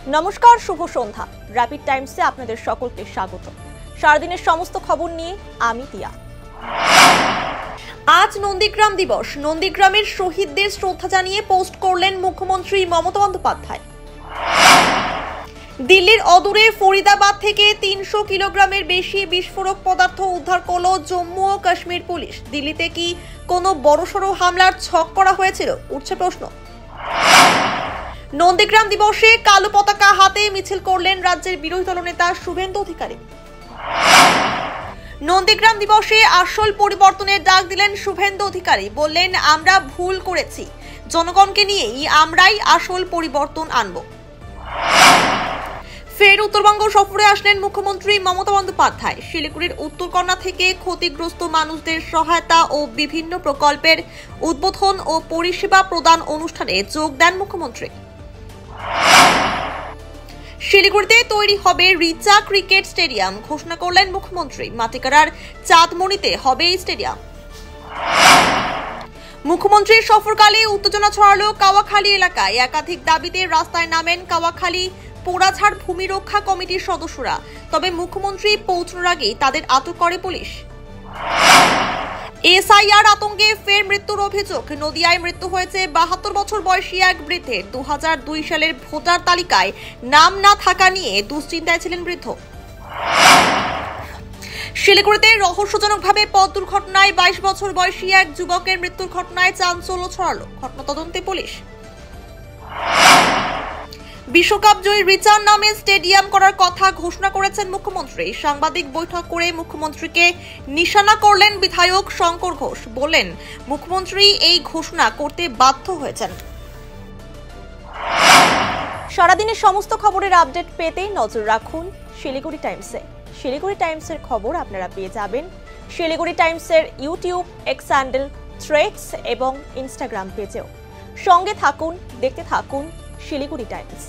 নমস্কার, শুভ সন্ধ্যা। র্যাপিড টাইমসে আপনাদের সকলকে স্বাগত। সারাদিনের সমস্ত খবর নিয়ে আমি তিয়া। আজ নন্দীগ্রাম দিবস। নন্দীগ্রামের শহীদদের শ্রদ্ধা জানিয়ে পোস্ট করলেন মুখ্যমন্ত্রী মমতা বন্দ্যোপাধ্যায়। দিল্লির অদূরে ফরিদাবাদ থেকে ৩০০ কিলোগ্রামের বেশি বিস্ফোরক পদার্থ উদ্ধার করল জম্মু ও কাশ্মীর পুলিশ। দিল্লিতে কি কোনো বড়সড় হামলার ছক করা হয়েছিল, উঠছে প্রশ্ন। নন্দীগ্রাম দিবসে কালো পতাকা হাতে মিছিল করলেন রাজ্যের বিরোধী দলনেতা শুভেন্দু অধিকারী। নন্দীগ্রাম দিবসে আসল পরিবর্তনের ডাক দিলেন শুভেন্দু অধিকারী। বললেন, আমরা ভুল করেছি, জনগণকে নিয়েই আমরাই আসল পরিবর্তন আনব। ফের উত্তরবঙ্গ সফরে আসলেন মুখ্যমন্ত্রী মমতা বন্দ্যোপাধ্যায়। শিলিগুড়ির উত্তরকন্যা থেকে ক্ষতিগ্রস্ত মানুষদের সহায়তা ও বিভিন্ন প্রকল্পের উদ্বোধন ও পরিষেবা প্রদান অনুষ্ঠানে যোগ দেন মুখ্যমন্ত্রী। শিলিগুড়িতে তৈরি হবে রিচা ক্রিকেট স্টেডিয়াম, ঘোষণা করলেন মুখ্যমন্ত্রী। মাটিকাড়ার চাঁদমণিতে হবে এই স্টেডিয়াম। মুখ্যমন্ত্রীর সফরকালে উত্তেজনা ছড়ালো কাওয়াখালী এলাকায়। একাধিক দাবিতে রাস্তায় নামেন কাওয়াখালী পোড়াঝাড় ভূমি রক্ষা কমিটির সদস্যরা। তবে মুখ্যমন্ত্রী পৌঁছানোর আগেই তাদের আটক করে পুলিশ। এসআইআর আতঙ্কে ফের মৃত্যুর অভিযোগ। নদিয়ায় মৃত্যু হয়েছে ৭২ বছর বয়সী এক বৃদ্ধের। ২০০২ সালের ভোটার তালিকায় নাম না থাকা নিয়ে দুশ্চিন্তায় ছিলেন বৃদ্ধ। শিলিগুড়িতে রহস্যজনকভাবে পথ দুর্ঘটনায় ২২ বছর বয়সী এক যুবকের মৃত্যুর ঘটনায় চাঞ্চল্য ছড়ালো। ঘটনা তদন্তে পুলিশ। বিশ্বকাপ জয়ী রিচার নামে স্টেডিয়াম করার কথা ঘোষণা করেছেন মুখ্যমন্ত্রী। সাংবাদিক বৈঠক করে মুখ্যমন্ত্রীকে নিশানা করলেন বিধায়ক শঙ্কর ঘোষ। বললেন, মুখ্যমন্ত্রী এই ঘোষণা করতে বাধ্য হয়েছেন। সারাদিনের সমস্ত খবরের আপডেট পেতে নজর রাখুন শিলিগুড়ি টাইমসে। শিলিগুড়ি টাইমসের খবর আপনারা পেয়ে যাবেন শিলিগুড়ি টাইমসের ইউটিউব, এক্স হ্যান্ডেল, থ্রেডস এবং ইনস্টাগ্রাম পেজেও। সঙ্গে থাকুন, দেখতে থাকুন শিলিগুড়ি টাইমস।